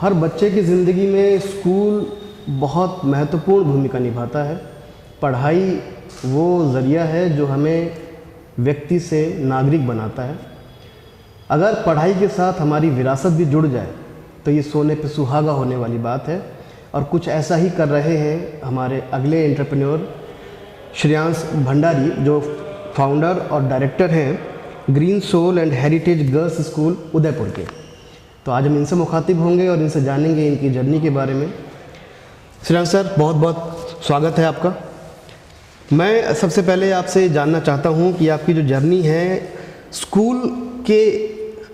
हर बच्चे की ज़िंदगी में स्कूल बहुत महत्वपूर्ण भूमिका निभाता है। पढ़ाई वो ज़रिया है जो हमें व्यक्ति से नागरिक बनाता है। अगर पढ़ाई के साथ हमारी विरासत भी जुड़ जाए तो ये सोने पे सुहागा होने वाली बात है। और कुछ ऐसा ही कर रहे हैं हमारे अगले एंटरप्रेन्योर श्रेयांश भंडारी, जो फाउंडर और डायरेक्टर हैं ग्रीन सोल एंड हेरिटेज गर्ल्स स्कूल उदयपुर के। तो आज हम इनसे मुखातिब होंगे और इनसे जानेंगे इनकी जर्नी के बारे में। श्रेयांश सर, बहुत बहुत स्वागत है आपका। मैं सबसे पहले आपसे जानना चाहता हूं कि आपकी जो जर्नी है स्कूल के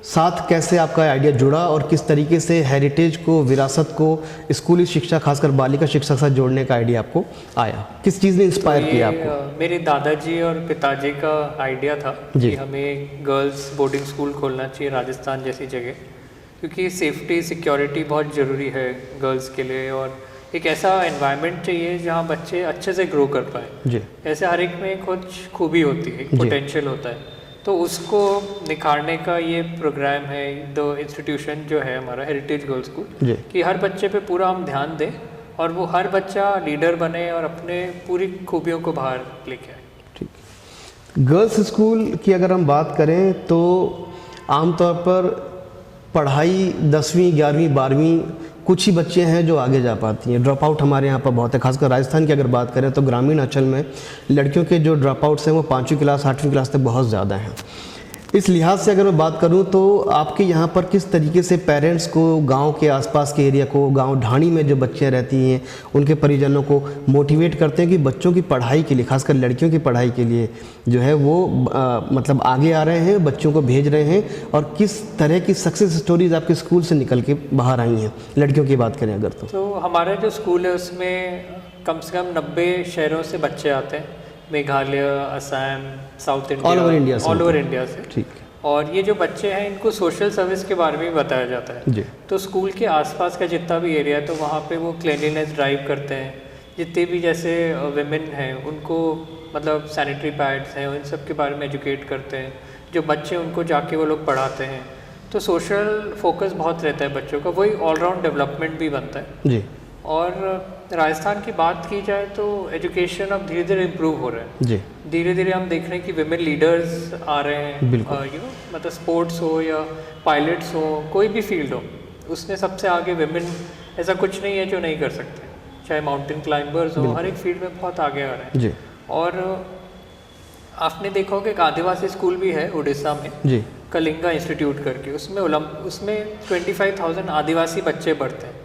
साथ कैसे आपका आइडिया जुड़ा और किस तरीके से हेरिटेज को, विरासत को स्कूली शिक्षा, खासकर बालिका शिक्षा के साथ जोड़ने का आइडिया आपको आया? किस चीज़ ने इंस्पायर किया आपको? मेरे दादाजी और पिताजी का आइडिया था कि हमें गर्ल्स बोर्डिंग स्कूल खोलना चाहिए राजस्थान जैसी जगह, क्योंकि सेफ्टी सिक्योरिटी बहुत ज़रूरी है गर्ल्स के लिए और एक ऐसा एनवायरनमेंट चाहिए जहाँ बच्चे अच्छे से ग्रो कर पाए। जी। ऐसे हर एक में कुछ खूबी होती है, पोटेंशियल होता है, तो उसको निखारने का ये प्रोग्राम है। द इंस्टीट्यूशन जो है हमारा हेरिटेज गर्ल्स स्कूल, कि हर बच्चे पे पूरा हम ध्यान दें और वो हर बच्चा लीडर बने और अपने पूरी खूबियों को बाहर लेके आए। ठीक। गर्ल्स स्कूल की अगर हम बात करें तो आमतौर पर पढ़ाई 10वीं 11वीं 12वीं कुछ ही बच्चे हैं जो आगे जा पाती हैं। ड्रॉप आउट हमारे यहाँ पर बहुत है, खासकर राजस्थान की अगर बात करें तो ग्रामीण अंचल में लड़कियों के जो ड्रॉप आउट्स हैं वो 5वीं क्लास 8वीं क्लास तक बहुत ज़्यादा हैं। इस लिहाज से अगर मैं बात करूं तो आपके यहाँ पर किस तरीके से पेरेंट्स को, गांव के आसपास के एरिया को, गांव ढाणी में जो बच्चियाँ रहती हैं उनके परिजनों को मोटिवेट करते हैं कि बच्चों की पढ़ाई के लिए, खासकर लड़कियों की पढ़ाई के लिए जो है वो मतलब आगे आ रहे हैं, बच्चों को भेज रहे हैं, और किस तरह की सक्सेस स्टोरीज आपके स्कूल से निकल के बाहर आई हैं लड़कियों की बात करें अगर? तो हमारा जो स्कूल है उसमें कम से कम 90 शहरों से बच्चे आते हैं, Meghalaya, Assam, south India, all over India से। ठीक। और ये जो बच्चे हैं इनको सोशल सर्विस के बारे में भी बताया जाता है। जी। तो स्कूल के आसपास का जितना भी एरिया है तो वहाँ पे वो क्लीनलीनेस ड्राइव करते हैं। जितने भी जैसे विमेन हैं उनको मतलब सैनिटरी पैड्स हैं उन सब के बारे में एजुकेट करते हैं। जो बच्चे उनको जाके वो लोग पढ़ाते हैं। तो सोशल फोकस बहुत रहता है बच्चों का, वही ऑलराउंड डेवलपमेंट भी बनता है। जी। और राजस्थान की बात की जाए तो एजुकेशन अब धीरे धीरे इम्प्रूव हो रहा है। जी। धीरे धीरे हम देख रहे हैं कि विमेन लीडर्स आ रहे हैं। मतलब स्पोर्ट्स हो या पायलट्स हो, कोई भी फील्ड हो, उसमें सबसे आगे विमेन, ऐसा कुछ नहीं है जो नहीं कर सकते। चाहे माउंटेन क्लाइंबर्स हो, हर एक फील्ड में बहुत आगे आ रहे हैं। जी। और आपने देखा होगा एक आदिवासी स्कूल भी है उड़ीसा में, जी, कलिंगा इंस्टीट्यूट करके, उसमें 25,000 आदिवासी बच्चे पढ़ते हैं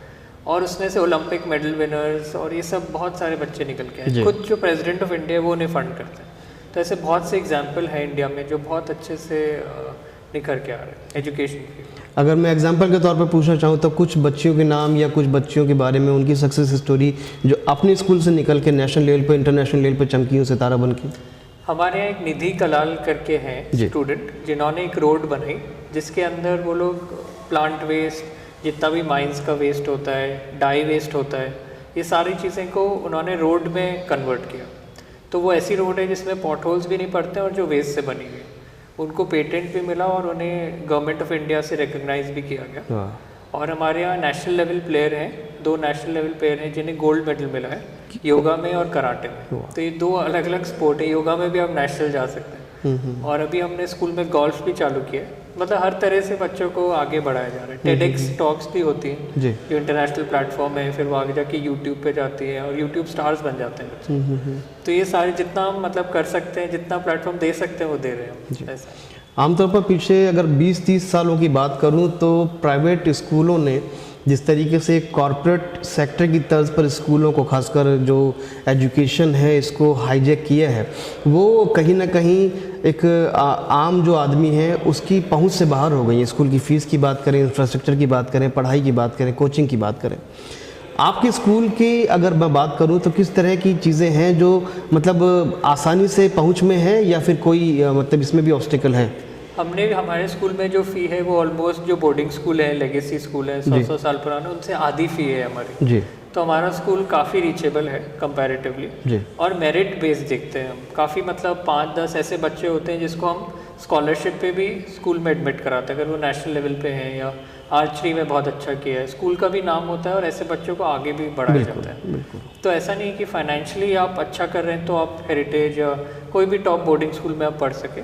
और उसमें से ओलंपिक मेडल विनर्स और ये सब बहुत सारे बच्चे निकल के आए। खुद जो प्रेसिडेंट ऑफ इंडिया है वो उन्हें फंड करते हैं। तो ऐसे बहुत से एग्जाम्पल हैं इंडिया में जो बहुत अच्छे से निखर के आ रहे हैं एजुकेशन के। अगर मैं एग्जाम्पल के तौर पर पूछना चाहूँ तो कुछ बच्चियों के नाम या कुछ बच्चियों के बारे में, उनकी सक्सेस स्टोरी जो अपने स्कूल से निकल के नेशनल लेवल पर, इंटरनेशनल लेवल पर चमकी हो, सितारा बन के। हमारे यहाँ एक निधि कलाल करके हैं स्टूडेंट, जिन्होंने एक रोड बनाई जिसके अंदर वो लोग प्लांट वेस्ट, जितना भी माइंस का वेस्ट होता है, डाई वेस्ट होता है, ये सारी चीज़ें को उन्होंने रोड में कन्वर्ट किया। तो वो ऐसी रोड है जिसमें पॉट होल्स भी नहीं पड़ते और जो वेस्ट से बनी हुई। उनको पेटेंट भी मिला और उन्हें गवर्नमेंट ऑफ इंडिया से रिकग्नाइज भी किया गया। और हमारे यहाँ नेशनल लेवल प्लेयर हैं, 2 नेशनल लेवल प्लेयर हैं जिन्हें गोल्ड मेडल मिला है, योगा में और कराटे में। तो ये 2 अलग अलग स्पोर्ट है। योगा में भी आप नेशनल जा सकते हैं। और अभी हमने स्कूल में गोल्फ भी चालू किया है। मतलब हर तरह से बच्चों को आगे बढ़ाया जा रहा है। टेडेक्स टॉक्स भी होती हैं जो इंटरनेशनल प्लेटफॉर्म है, फिर वो आगे जाके यूट्यूब पे जाती है और यूट्यूब स्टार्स बन जाते हैं बच्चे। तो ये सारे जितना हम मतलब कर सकते हैं, जितना प्लेटफॉर्म दे सकते हैं वो दे रहे हैं। ऐसा आमतौर पर पीछे अगर 20-30 सालों की बात करूं तो प्राइवेट स्कूलों ने जिस तरीके से कॉरपोरेट सेक्टर की तर्ज पर स्कूलों को, खासकर जो एजुकेशन है, इसको हाईजैक किया है, वो कहीं ना कहीं एक आम जो आदमी है उसकी पहुंच से बाहर हो गई है। स्कूल की फ़ीस की बात करें, इंफ्रास्ट्रक्चर की बात करें, पढ़ाई की बात करें, कोचिंग की बात करें। आपके स्कूल की अगर मैं बात करूं तो किस तरह की चीज़ें हैं जो मतलब आसानी से पहुंच में है या फिर कोई मतलब इसमें भी ऑब्स्टिकल है? हमने हमारे स्कूल में जो फ़ी है वो ऑलमोस्ट जो बोर्डिंग स्कूल है, लेगेसी स्कूल है, 100 साल पुराना, उनसे आधी फ़ी है हमारी। जी। तो हमारा स्कूल काफ़ी रीचेबल है कंपैरेटिवली। और मेरिट बेस्ड देखते हैं हम। काफ़ी मतलब 5-10 ऐसे बच्चे होते हैं जिसको हम स्कॉलरशिप पे भी स्कूल में एडमिट कराते हैं, अगर वो नेशनल लेवल पे हैं या आर्चरी में बहुत अच्छा किया है, स्कूल का भी नाम होता है और ऐसे बच्चों को आगे भी बढ़ाया जाता है। बिल्कुल। तो ऐसा नहीं कि फाइनेंशियली आप अच्छा कर रहे हैं तो आप हेरिटेज या कोई भी टॉप बोर्डिंग स्कूल में आप पढ़ सके,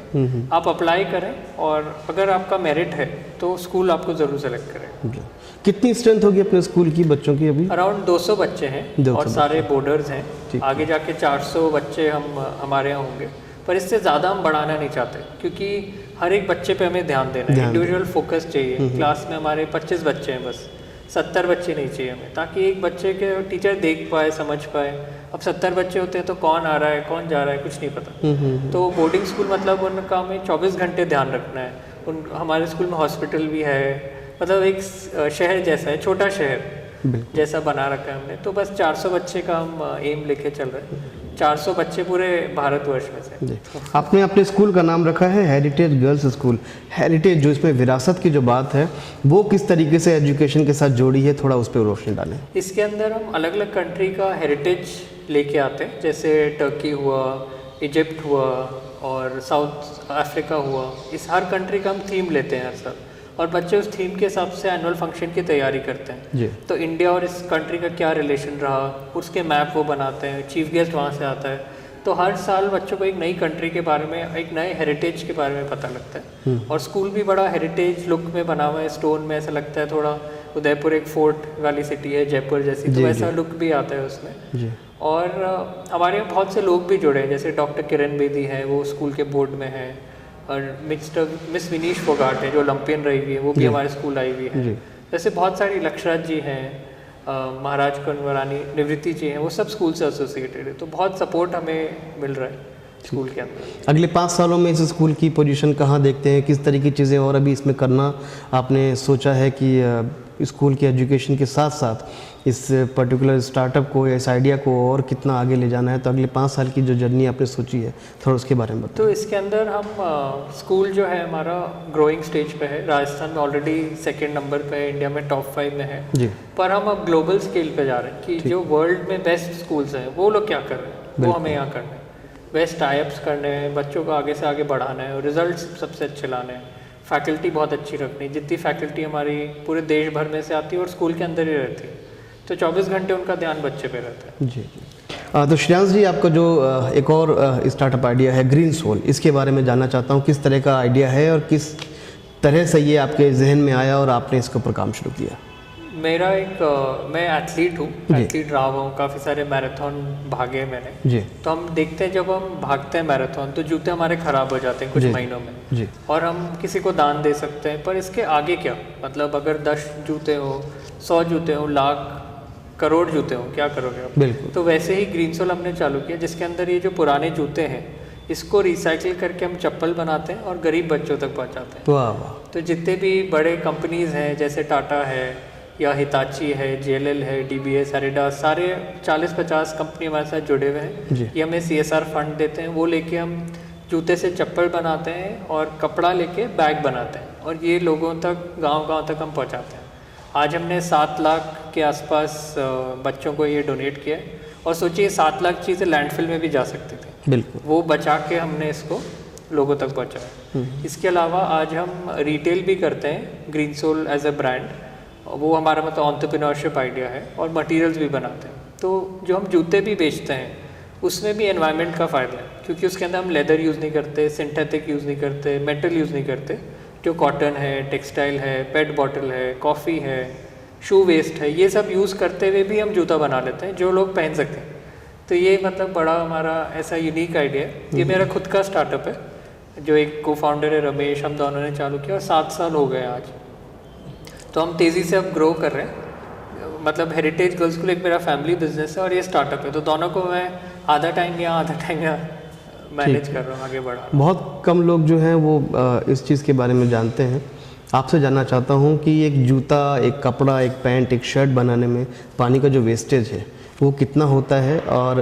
आप अप्लाई करें और अगर आपका मेरिट है तो स्कूल आपको ज़रूर सेलेक्ट करें। कितनी स्ट्रेंथ होगी अपने स्कूल की बच्चों की अभी? अराउंड 200 बच्चे हैं 200 और सारे बोर्डर्स हैं। आगे जाके 400 बच्चे हमारे यहाँ होंगे, पर इससे ज़्यादा हम बढ़ाना नहीं चाहते क्योंकि हर एक बच्चे पे हमें ध्यान देना है, इंडिविजुअल फोकस चाहिए। क्लास में हमारे 25 बच्चे हैं, बस 70 बच्चे नहीं चाहिए हमें, ताकि एक बच्चे के टीचर देख पाए, समझ पाए। अब 70 बच्चे होते हैं तो कौन आ रहा है कौन जा रहा है कुछ नहीं पता। तो बोर्डिंग स्कूल मतलब उनका हमें 24 घंटे ध्यान रखना है। हमारे स्कूल में हॉस्पिटल भी है, मतलब एक शहर जैसा है, छोटा शहर जैसा बना रखा है हमने। तो बस 400 बच्चे का हम एम लेके चल रहे हैं, 400 बच्चे पूरे भारतवर्ष में से। आपने अपने स्कूल का नाम रखा है हेरिटेज गर्ल्स स्कूल। हेरिटेज जो इसमें विरासत की जो बात है वो किस तरीके से एजुकेशन के साथ जोड़ी है, थोड़ा उस पर रोशनी डालें। इसके अंदर हम अलग अलग कंट्री का हेरिटेज लेके आते हैं, जैसे टर्की हुआ, इजिप्ट हुआ और साउथ अफ्रीका हुआ। इस हर कंट्री का हम थीम लेते हैं हर साल और बच्चे उस थीम के हिसाब से एनुअल फंक्शन की तैयारी करते हैं जी। तो इंडिया और इस कंट्री का क्या रिलेशन रहा, उसके मैप वो बनाते हैं, चीफ गेस्ट वहाँ से आता है। तो हर साल बच्चों को एक नई कंट्री के बारे में, एक नए हेरिटेज के बारे में पता लगता है। और स्कूल भी बड़ा हेरिटेज लुक में बना हुआ है, स्टोन में ऐसा लगता है थोड़ा उदयपुर एक फोर्ट वाली सिटी है जयपुर जैसी, तो ऐसा लुक भी आता है उसमें जी। और हमारे यहाँ बहुत से लोग भी जुड़े हैं, जैसे डॉक्टर किरण बेदी हैं, वो स्कूल के बोर्ड में हैं, और मिस विनीश फोगाट है जो ओलंपियन रही हुई है, वो भी हमारे स्कूल आई हुई है। जैसे बहुत सारी लक्षराज जी हैं, महाराज कन्वरानी निवृत्ति जी हैं, वो सब स्कूल से एसोसिएटेड है। तो बहुत सपोर्ट हमें मिल रहा है स्कूल के अंदर। अगले 5 सालों में इस स्कूल की पोजीशन कहाँ देखते हैं, किस तरीके की चीज़ें और अभी इसमें करना आपने सोचा है कि स्कूल की एजुकेशन के साथ साथ इस पर्टिकुलर स्टार्टअप को या इस आइडिया को और कितना आगे ले जाना है? तो अगले 5 साल की जो जर्नी आपने सोची है थोड़ा उसके बारे में बताएं। तो इसके अंदर हम स्कूल जो है हमारा ग्रोइंग स्टेज पे है, राजस्थान में ऑलरेडी 2nd नंबर पे है, इंडिया में टॉप 5 में है जी। पर हम अब ग्लोबल स्केल पे जा रहे हैं कि जो वर्ल्ड में बेस्ट स्कूल्स हैं वो लोग क्या कर रहे हैं, वो हमें यहाँ करना है। बेस्ट टाइप्स करने हैं, बच्चों को आगे से आगे बढ़ाना है और रिजल्ट सबसे अच्छे लाने हैं। फैकल्टी बहुत अच्छी रखनी है, जितनी फैकल्टी हमारी पूरे देश भर में से आती है और स्कूल के अंदर ही रहती है, तो 24 घंटे उनका ध्यान बच्चे पे रहता है जी। तो श्रेयांश जी, आपका जो एक और स्टार्टअप आइडिया है ग्रीन सोल, इसके बारे में जानना चाहता हूँ, किस तरह का आइडिया है और किस तरह से ये आपके जहन में आया और आपने इसके ऊपर काम शुरू किया? मेरा मैं एथलीट हूँ, एथलीट रहा हूँ, काफ़ी सारे मैराथन भागे मैंने जी। तो हम देखते हैं जब हम भागते हैं मैराथन तो जूते हमारे ख़राब हो जाते हैं कुछ महीनों में जी। और हम किसी को दान दे सकते हैं, पर इसके आगे क्या, मतलब अगर 10 जूते हो, 100 जूते हो, लाख करोड़ जूते हो, क्या करोगे आप? बिल्कुल। तो वैसे ही ग्रीन सोल हमने चालू किया, जिसके अंदर ये जो पुराने जूते हैं इसको रिसाइकिल करके हम चप्पल बनाते हैं और गरीब बच्चों तक पहुँचाते हैं। वाह वाह। तो जितने भी बड़े कंपनीज़ हैं जैसे टाटा है या हिताची है, JLL है, DBS, एडिडास, सारे 40-50 कंपनी हमारे साथ जुड़े हुए हैं। ये हमें CSR फंड देते हैं, वो लेके हम जूते से चप्पल बनाते हैं और कपड़ा लेके बैग बनाते हैं और ये लोगों तक गांव-गांव तक हम पहुंचाते हैं। आज हमने 7 लाख के आसपास बच्चों को ये डोनेट किया है और सोचिए 7 लाख चीज़ें लैंडफिल में भी जा सकती थी, बिल्कुल, वो बचा के हमने इसको लोगों तक पहुँचाया। इसके अलावा आज हम रिटेल भी करते हैं Green Soul as a brand, वो हमारा मतलब एंटरप्रेन्योरशिप आइडिया है और मटेरियल्स भी बनाते हैं। तो जो हम जूते भी बेचते हैं उसमें भी एनवायरनमेंट का फ़ायदा है, क्योंकि उसके अंदर हम लेदर यूज़ नहीं करते, सिंथेटिक यूज़ नहीं करते, मेटल यूज़ नहीं करते। जो कॉटन है, टेक्सटाइल है, पेट बॉटल है, कॉफ़ी है, शू वेस्ट है, ये सब यूज़ करते हुए भी हम जूता बना लेते हैं जो लोग पहन सकते हैं। तो ये मतलब बड़ा हमारा ऐसा यूनिक आइडिया है। ये मेरा खुद का स्टार्टअप है, जो एक को फाउंडर है रमेश, हम दोनों ने चालू किया और 7 साल हो गए आज। तो हम तेज़ी से अब ग्रो कर रहे हैं, मतलब हेरिटेज गर्ल्स स्कूल एक मेरा फैमिली बिजनेस है और ये स्टार्टअप है, तो दोनों को मैं आधा टाइम यहाँ मैनेज कर रहा हूँ, आगे बढ़ा। बहुत कम लोग जो हैं वो इस चीज़ के बारे में जानते हैं। आपसे जानना चाहता हूँ कि एक जूता, एक कपड़ा, एक पैंट, एक शर्ट बनाने में पानी का जो वेस्टेज है वो कितना होता है, और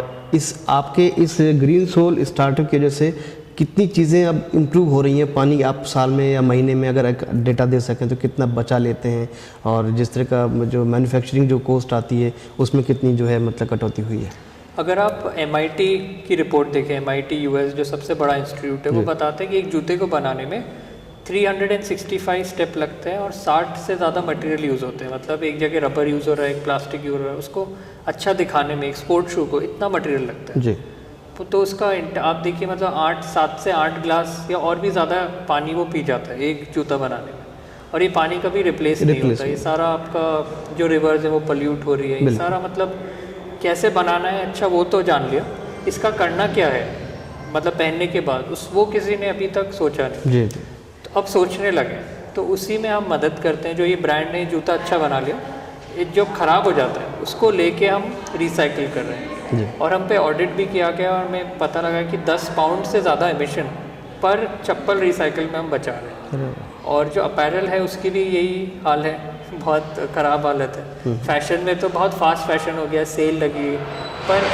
आपके इस ग्रीन सोल स्टार्टअप की वजह से कितनी चीज़ें अब इम्प्रूव हो रही हैं? पानी आप साल में या महीने में अगर डेटा दे सकें तो कितना बचा लेते हैं, और जिस तरह का जो मैन्युफैक्चरिंग जो कॉस्ट आती है उसमें कितनी जो है मतलब कटौती हुई है? अगर आप MIT की रिपोर्ट देखें, MIT US जो सबसे बड़ा इंस्टीट्यूट है, वो बताते हैं कि एक जूते को बनाने में 365 स्टेप लगते हैं और 60 से ज़्यादा मटेरियल यूज़ होते हैं। मतलब एक जगह रबर यूज़ हो रहा है, एक प्लास्टिक यूज़ हो रहा है, उसको अच्छा दिखाने में एक स्पोर्ट शू को इतना मटेरियल लगता है जी। तो उसका आप देखिए मतलब 7 से 8 ग्लास या और भी ज़्यादा पानी वो पी जाता है एक जूता बनाने में, और ये पानी कभी रिप्लेस नहीं होता। ये सारा आपका जो रिवर्स है वो पोल्यूट हो रही है, ये सारा मतलब कैसे बनाना है अच्छा वो तो जान लिया, इसका करना क्या है मतलब पहनने के बाद वो किसी ने अभी तक सोचा नहीं जी। तो अब सोचने लगे, तो उसी में हम मदद करते हैं। जो ये ब्रांड ने जूता अच्छा बना लिया, ये जो ख़राब हो जाता है उसको लेके हम रिसाइकिल कर रहे हैं जी। और हम पे ऑडिट भी किया गया और हमें पता लगा कि 10 पाउंड से ज़्यादा एमिशन पर चप्पल रिसाइकिल में हम बचा रहे हैं। और जो अपैरल है उसकी भी यही हाल है, बहुत ख़राब हालत है। फैशन में तो बहुत फास्ट फैशन हो गया, सेल लगी, पर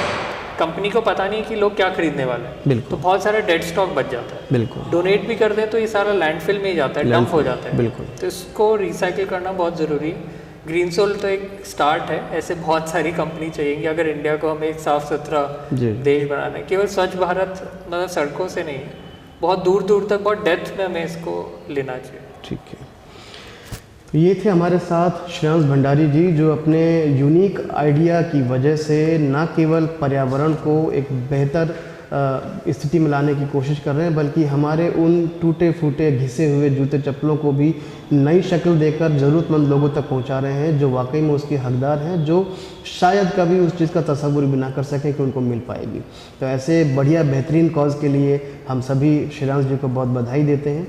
कंपनी को पता नहीं कि लोग क्या खरीदने वाले हैं, बिल्कुल। तो बहुत सारा डेड स्टॉक बच जाता है। बिल्कुल। डोनेट भी कर दें तो ये सारा लैंडफिल में ही जाता है, डंप हो जाता है। बिल्कुल। तो इसको रिसाइकिल करना बहुत ज़रूरी। ग्रीन सोल तो एक स्टार्ट है, ऐसे बहुत सारी कंपनी चाहिएगी अगर इंडिया को हमें एक साफ़ सुथरा देश बनाना है। केवल स्वच्छ भारत मतलब सड़कों से नहीं है, बहुत दूर दूर तक बहुत डेप्थ में हमें इसको लेना चाहिए। ठीक है, तो ये थे हमारे साथ श्रेयांश भंडारी जी, जो अपने यूनिक आइडिया की वजह से न केवल पर्यावरण को एक बेहतर स्थिति में लाने की कोशिश कर रहे हैं, बल्कि हमारे उन टूटे फूटे घिसे हुए जूते चप्पलों को भी नई शक्ल देकर ज़रूरतमंद लोगों तक पहुंचा रहे हैं, जो वाकई में उसके हकदार हैं, जो शायद कभी उस चीज़ का तसव्वुर भी ना कर सकें कि उनको मिल पाएगी। तो ऐसे बढ़िया बेहतरीन कॉज के लिए हम सभी श्रेयांश जी को बहुत बधाई देते हैं।